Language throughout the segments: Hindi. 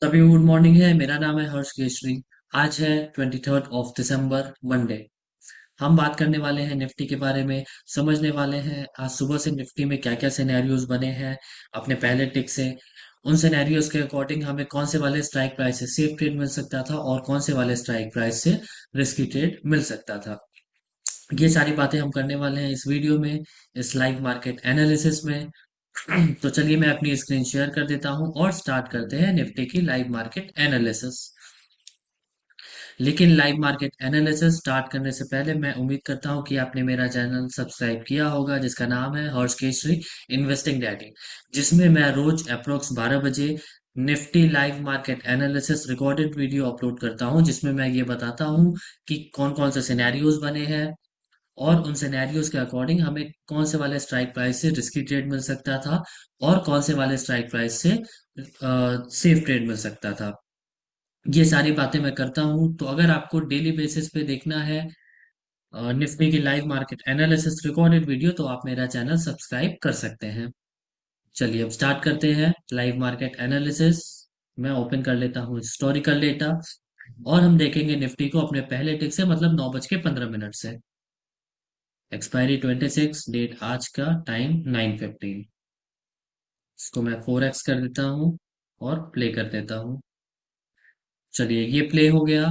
सभी गुड मॉर्निंग है। मेरा नाम है हर्ष केशरी। आज है 23rd of December, मंडे। हम बात करने वाले हैं निफ्टी के बारे में। समझने वाले हैं आज सुबह से निफ्टी में क्या क्या सिनेरियोज बने हैं अपने पहले टिक से। उन सिनेरियोज के अकॉर्डिंग हमें कौन से वाले स्ट्राइक प्राइस से सेफ ट्रेड मिल सकता था और कौन से वाले स्ट्राइक प्राइस से रिस्की ट्रेड मिल सकता था। ये सारी बातें हम करने वाले हैं इस वीडियो में, इस लाइव मार्केट एनालिसिस में। तो चलिए मैं अपनी स्क्रीन शेयर कर देता हूं और स्टार्ट करते हैं निफ्टी की लाइव मार्केट एनालिसिस। लेकिन लाइव मार्केट एनालिसिस स्टार्ट करने से पहले मैं उम्मीद करता हूं कि आपने मेरा चैनल सब्सक्राइब किया होगा, जिसका नाम है हर्ष केशरी इन्वेस्टिंग डैडी, जिसमें मैं रोज अप्रोक्स 12 बजे Nifty live market analysis recorded video upload करता हूं, जिसमें मैं ये बताता हूं कि कौन कौन से सिनेरियोज बने हैं और उन सिनेरियोज के अकॉर्डिंग हमें कौन से वाले स्ट्राइक प्राइस से रिस्की ट्रेड मिल सकता था और कौन से वाले स्ट्राइक प्राइस से सेफ ट्रेड मिल सकता था। ये सारी बातें मैं करता हूं। तो अगर आपको डेली बेसिस पे देखना है निफ्टी की live market analysis recorded video, तो आप मेरा चैनल सब्सक्राइब कर सकते हैं। चलिए अब स्टार्ट करते हैं लाइव मार्केट एनालिसिस। मैं ओपन कर लेता हूँ हिस्टोरिकल डेटा और हम देखेंगे निफ्टी को अपने पहले टिक से, मतलब 9:15 से। एक्सपायरी 26, डेट आज का, टाइम 9:15। इसको मैं 4x कर देता हूँ और प्ले कर देता हूँ। चलिए ये प्ले हो गया।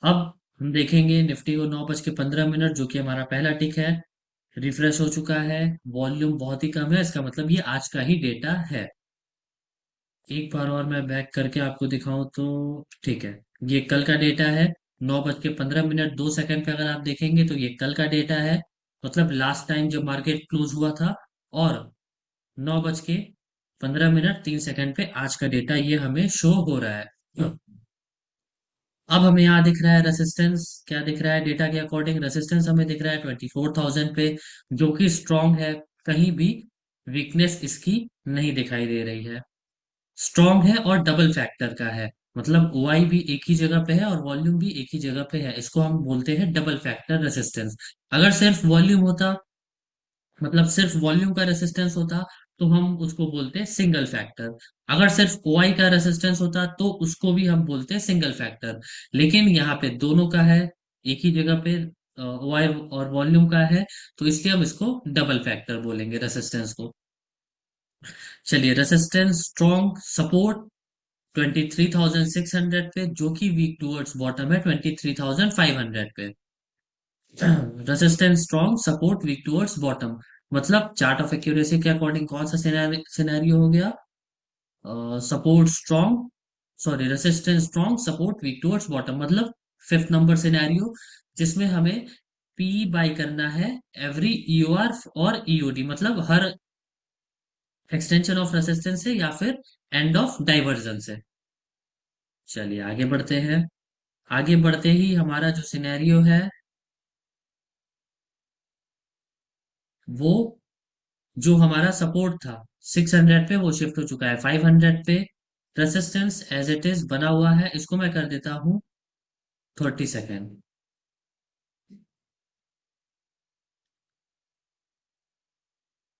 अब हम देखेंगे निफ्टी को 9:15, जो कि हमारा पहला टिक है, रिफ्रेश हो चुका है। वॉल्यूम बहुत ही कम है, इसका मतलब ये आज का ही डेटा है। एक बार और मैं बैक करके आपको दिखाऊं तो ठीक है। ये कल का डेटा है। 9:15 2 सेकंड पे अगर आप देखेंगे तो ये कल का डेटा है, मतलब लास्ट टाइम जब मार्केट क्लोज हुआ था। और 9:15 3 सेकंड पे आज का डेटा ये हमें शो हो रहा है। अब हमें यहाँ दिख रहा है रेसिस्टेंस। क्या दिख रहा है डेटा के अकॉर्डिंग? रेसिस्टेंस हमें दिख रहा है 24,000 पे, जो कि स्ट्रांग है। कहीं भी वीकनेस इसकी नहीं दिखाई दे रही है। स्ट्रांग है और डबल फैक्टर का है, मतलब ओआई भी एक ही जगह पे है और वॉल्यूम भी एक ही जगह पे है। इसको हम बोलते हैं डबल फैक्टर रेसिस्टेंस। अगर सिर्फ वॉल्यूम होता, मतलब सिर्फ वॉल्यूम का रेसिस्टेंस होता, तो हम उसको बोलते हैं सिंगल फैक्टर। अगर सिर्फ ओआई का रेसिस्टेंस होता तो उसको भी हम बोलते हैं सिंगल फैक्टर। लेकिन यहाँ पे दोनों का है, एक ही जगह पे ओआई और वॉल्यूम का है, तो इसलिए हम इसको डबल फैक्टर बोलेंगे रेसिस्टेंस को। चलिए रेसिस्टेंस स्ट्रॉन्ग, सपोर्ट 23,600 पे, जो कि वीक टूवर्ड्स बॉटम है 23,500 पे। Resistance strong, support week towards bottom, मतलब चार्ट ऑफ एक्यूरेसी के अकॉर्डिंग कौन सा सिनेरियो हो गया? Support strong, sorry resistance strong, support week towards bottom, मतलब फिफ्थ नंबर सिनेरियो, जिसमें हमें पी बाय करना है एवरी ईओआर और ईओडी, मतलब हर एक्सटेंशन ऑफ रेसिस्टेंस से या फिर एंड ऑफ डाइवर्जन से। चलिए आगे बढ़ते हैं। आगे बढ़ते ही हमारा जो सिनेरियो है वो, जो हमारा सपोर्ट था 600 पे, वो शिफ्ट हो चुका है 500 पे। रेसिस्टेंस एज इट इज बना हुआ है, इसको मैं कर देता हूँ 30 सेकेंड।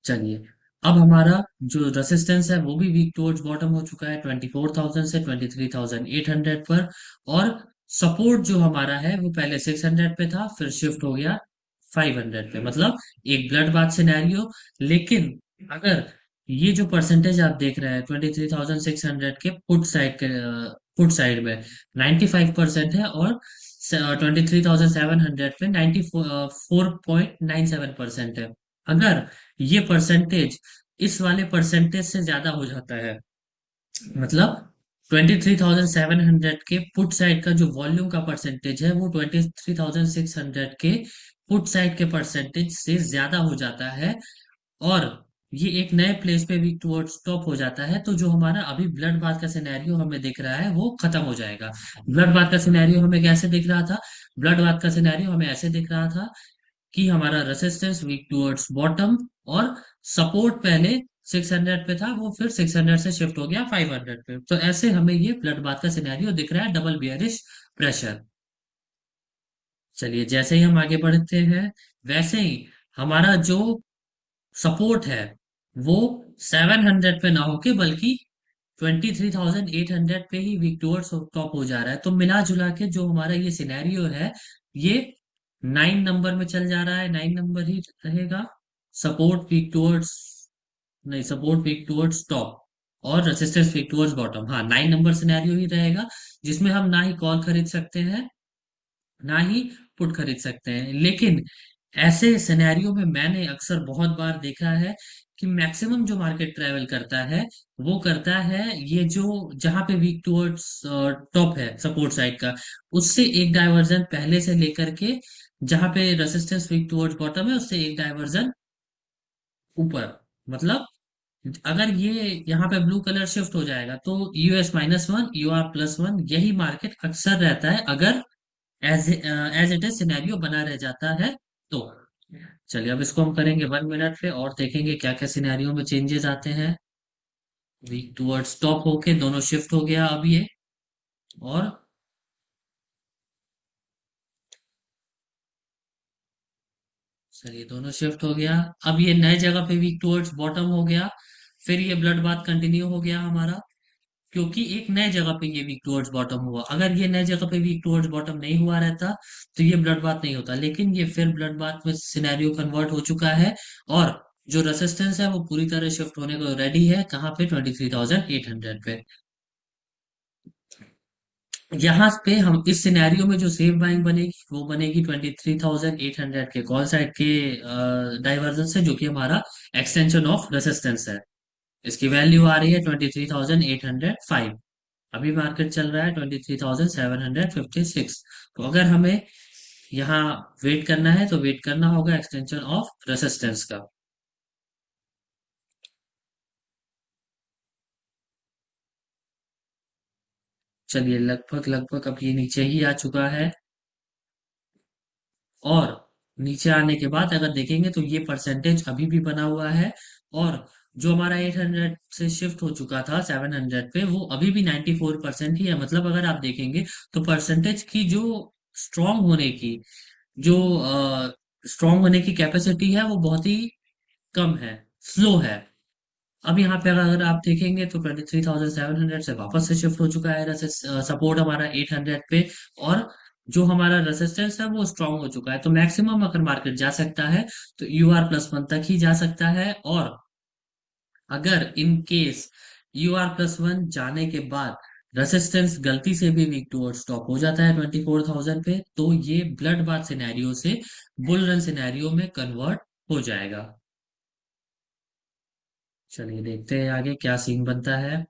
चलिए अब हमारा जो रेसिस्टेंस है वो भी वीक टुवर्ड्स बॉटम हो चुका है 24,000 से 23,800 पर। और सपोर्ट जो हमारा है वो पहले 600 पे था, फिर शिफ्ट हो गया 500 पे, मतलब एक ब्लड बाथ सिनेरियो। लेकिन अगर ये जो परसेंटेज आप देख रहे हैं 23,600 के पुट साइड में 95% है, और 23,700 पे 94.97% है। अगर ये परसेंटेज इस वाले परसेंटेज से ज्यादा हो जाता है, मतलब 23,700 के पुट साइड का जो वॉल्यूम का परसेंटेज है वो 23,600 के पुट साइड के परसेंटेज से ज्यादा हो जाता है, और ये एक नए प्लेस पे वीक टुवर्ड्स स्टॉप हो जाता है, तो जो हमारा अभी ब्लड बाथ का सिनेरियो हमें दिख रहा है वो खत्म हो जाएगा। ब्लड बाथ का सिनेरियो हमें कैसे दिख रहा था? ब्लड बाथ का सिनेरियो हमें ऐसे दिख रहा था कि हमारा रेसिस्टेंस वीक टुवर्ड्स बॉटम, और सपोर्ट पहले 600 पे था, वो फिर 600 से शिफ्ट हो गया 500 पे। तो ऐसे हमें ये ब्लड बाथ का सिनेरियो दिख रहा है, डबल बियरिश प्रेशर। चलिए जैसे ही हम आगे बढ़ते हैं, वैसे ही हमारा जो सपोर्ट है वो 700 पे ना होके बल्कि 23,800 पे ही वीक टूवर्ड्स टॉप हो जा रहा है। तो मिला जुला के जो हमारा ये सिनेरियो है, ये 9 नंबर में चल जा रहा है, 9 नंबर ही रहेगा। सपोर्ट वीक टूवर्ड्स, नहीं, सपोर्ट वीक टूवर्ड्स टॉप और रेसिस्टेंस वीक टूवर्ड्स बॉटम, हाँ 9 नंबर सिनेरियो ही रहेगा, जिसमें हम ना ही कॉल खरीद सकते हैं ना ही पुट खरीद सकते हैं। लेकिन ऐसे सिनेरियो में मैंने अक्सर बहुत बार देखा है कि मैक्सिमम जो मार्केट ट्रेवल करता है, वो करता है ये जो, जहां पे वीक टुवर्ड्स टॉप है सपोर्ट साइड का, उससे एक डाइवर्जन पहले से लेकर के जहां पे रेसिस्टेंस वीक टुवर्ड्स बॉटम है, उससे एक डाइवर्जन ऊपर। मतलब अगर ये यहाँ पे ब्लू कलर शिफ्ट हो जाएगा तो US-1 UR+1 यही मार्केट अक्सर रहता है, अगर एज इट इज सिनेरियो बना रह जाता है तो। चलिए अब इसको हम करेंगे 1 मिनट पे और देखेंगे क्या क्या सिनेरियो में चेंजेस आते हैं। वीक टूवर्ड्स टॉप होके दोनों शिफ्ट हो गया अब ये, और चलिए दोनों शिफ्ट हो गया। अब ये नए जगह पे वीक टूवर्ड्स बॉटम हो गया, फिर ये ब्लड बाथ कंटिन्यू हो गया हमारा, क्योंकि एक नए जगह पे ये वीक टुवर्ड्स बॉटम हुआ। अगर ये नए जगह पे वीक टुवर्ड्स बॉटम नहीं हुआ रहता तो ये ब्लड बाथ नहीं होता, लेकिन ये फिर ब्लड बाथ में सिनेरियो कन्वर्ट हो चुका है। और जो रेसिस्टेंस है वो पूरी तरह शिफ्ट होने को रेडी है, कहाँ पे, 23,800 पे। यहाँ पे हम इस सिनेरियो में जो सेफ बाइंग बनेगी वो बनेगी 23,800 के कॉल साइड के डाइवर्जन से, जो कि हमारा एक्सटेंशन ऑफ रेसिस्टेंस है। इसकी वैल्यू आ रही है 23,805। अभी मार्केट चल रहा है 23,756। तो अगर हमें यहाँ वेट करना है तो वेट करना होगा एक्सटेंशन ऑफ रेसिस्टेंस का। चलिए लगभग लगभग अब ये नीचे ही आ चुका है, और नीचे आने के बाद अगर देखेंगे तो ये परसेंटेज अभी भी बना हुआ है। और जो हमारा 800 से शिफ्ट हो चुका था 700 पे, वो अभी भी 94% ही है। मतलब अगर आप देखेंगे तो परसेंटेज की जो स्ट्रांग होने की जो स्ट्रांग होने की कैपेसिटी है वो बहुत ही कम है, स्लो है। अब यहाँ पे अगर आप देखेंगे तो 23,700 से वापस से शिफ्ट हो चुका है सपोर्ट हमारा 800 पे, और जो हमारा रेसिस्टेंस है वो स्ट्रांग हो चुका है। तो मैक्सिमम अगर मार्केट जा सकता है तो UR+1 तक ही जा सकता है। और अगर इन केस UR+1 जाने के बाद रेसिस्टेंस गलती से भी वीक टुवर्ड स्टॉप हो जाता है 24,000 पे, तो ये ब्लड बाथ सिनेरियो से बुल रन सिनेरियो में कन्वर्ट हो जाएगा। चलिए देखते हैं आगे क्या सीन बनता है।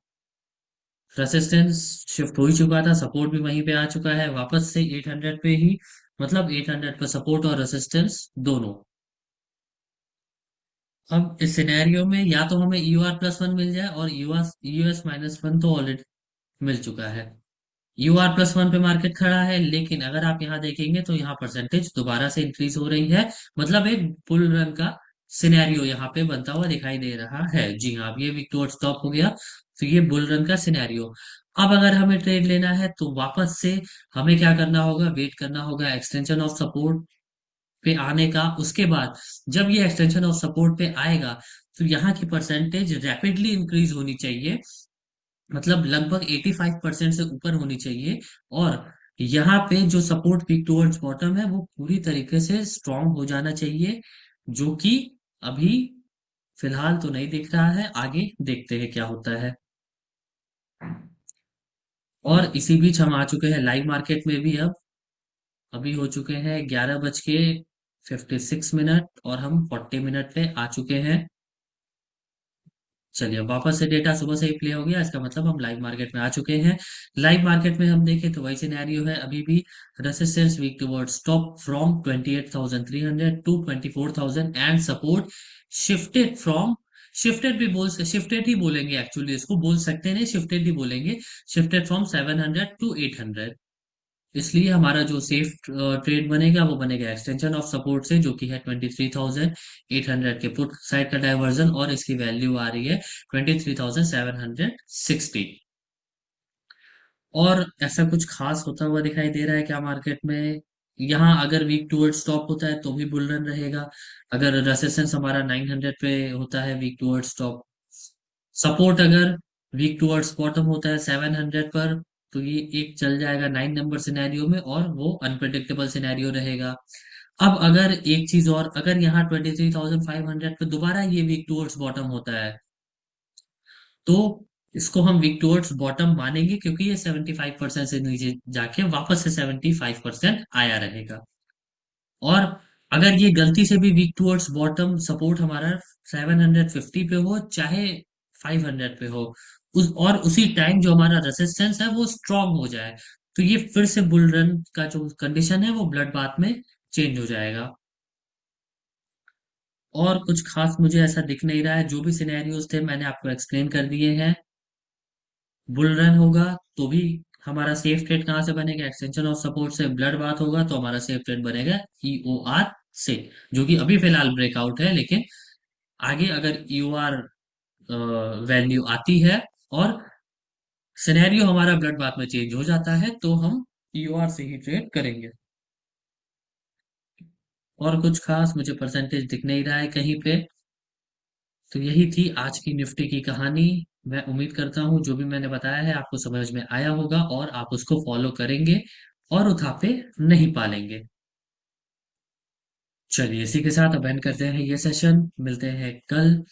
रेसिस्टेंस शिफ्ट हो ही चुका था, सपोर्ट भी वहीं पे आ चुका है वापस से 800 पे ही। मतलब 800 पे सपोर्ट और रेसिस्टेंस दोनों। अब इस सिनेरियो में या तो हमें UR+1 मिल जाए, और US-1 तो ऑलरेडी मिल चुका है। UR+1 पे मार्केट खड़ा है, लेकिन अगर आप यहाँ देखेंगे तो यहाँ परसेंटेज दोबारा से इंक्रीज हो रही है। मतलब एक बुल रन का सिनेरियो यहाँ पे बनता हुआ दिखाई दे रहा है। जी हाँ, अब ये विक्टोर स्टॉप हो गया, तो ये बुल रन का सिनेरियो। अब अगर हमें ट्रेड लेना है तो वापस से हमें क्या करना होगा, वेट करना होगा एक्सटेंशन ऑफ सपोर्ट पे आने का। उसके बाद जब ये एक्सटेंशन ऑफ सपोर्ट पे आएगा तो यहाँ की परसेंटेज रैपिडली इंक्रीज होनी चाहिए, मतलब लगभग 85% से ऊपर होनी चाहिए। और यहाँ पे जो सपोर्ट पीक टुवर्ड्स बॉटम है वो पूरी तरीके से स्ट्रांग हो जाना चाहिए, जो कि अभी फिलहाल तो नहीं दिख रहा है। आगे देखते हैं क्या होता है। और इसी बीच हम आ चुके हैं लाइव मार्केट में भी। अब अभी हो चुके हैं 11:56 और हम 40 मिनट पे आ चुके हैं। चलिए अब वापस से डेटा सुबह से ही प्ले हो गया, इसका मतलब हम लाइव मार्केट में आ चुके हैं। लाइव मार्केट में हम देखें तो वही सिनेरियो है अभी भी। Resistance weak towards top from 28,300 to 24,000, and support shifted from, shifted ही बोलेंगे एक्चुअली, इसको बोल सकते हैं, नहीं शिफ्टेड ही बोलेंगे, शिफ्टेड फ्रॉम 700 टू 800। इसलिए हमारा जो सेफ ट्रेड बनेगा वो बनेगा एक्सटेंशन ऑफ सपोर्ट से, जो कि है 23,800 के पुट साइड का डाइवर्जन, और इसकी वैल्यू आ रही है 23,760। और ऐसा कुछ खास होता हुआ दिखाई दे रहा है क्या मार्केट में? यहाँ अगर वीक टूवर्ड स्टॉप होता है तो भी बुल रन रहेगा। अगर रेसिस्टेंस हमारा 900 पे होता है वीक टूवर्ड स्टॉप, सपोर्ट अगर वीक टूवर्ड्स बॉटम होता है 700 पर, तो ये एक चल जाएगा 9 नंबर सिनेरियो में, और वो अनप्रिडिक्टेबल सिनेरियो रहेगा। अब अगर एक चीज और, अगर यहाँ 23,500 पे दोबारा ये वीक टूवर्ड्स बॉटम होता है, तो इसको हम वीक टूवर्ड्स बॉटम मानेंगे, क्योंकि ये 75% से नीचे जाके वापस से 75% आया रहेगा। और अगर ये गलती से भी वीक टूवर्ड्स बॉटम सपोर्ट हमारा 750 पे हो, चाहे 500 पे हो, और उसी टाइम जो हमारा रेसिस्टेंस है वो स्ट्रांग हो जाए, तो ये फिर से बुल रन का जो कंडीशन है वो ब्लड बाथ में चेंज हो जाएगा। और कुछ खास मुझे ऐसा दिख नहीं रहा है, जो भी सिनेरियोज थे मैंने आपको एक्सप्लेन कर दिए हैं। बुल रन होगा तो भी हमारा सेफ ट्रेड कहाँ से बनेगा, एक्सटेंशन ऑफ सपोर्ट से। ब्लड बाथ होगा तो हमारा सेफ ट्रेड बनेगा ईओआर से, जो कि अभी फिलहाल ब्रेकआउट है, लेकिन आगे अगर ईओआर वैल्यू आती है और सिनेरियो हमारा ब्लड बाथ में चेंज हो जाता है, तो हम ईओआर से ही ट्रेड करेंगे। और कुछ खास मुझे परसेंटेज दिख नहीं रहा है कहीं पे। तो यही थी आज की निफ्टी की कहानी। मैं उम्मीद करता हूँ जो भी मैंने बताया है आपको समझ में आया होगा, और आप उसको फॉलो करेंगे और उठापे नहीं पालेंगे। चलिए, इसी के साथ अब एंड करते हैं ये सेशन। मिलते हैं कल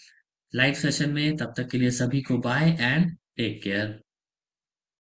लाइव सेशन में, तब तक के लिए सभी को बाय एंड टेक केयर।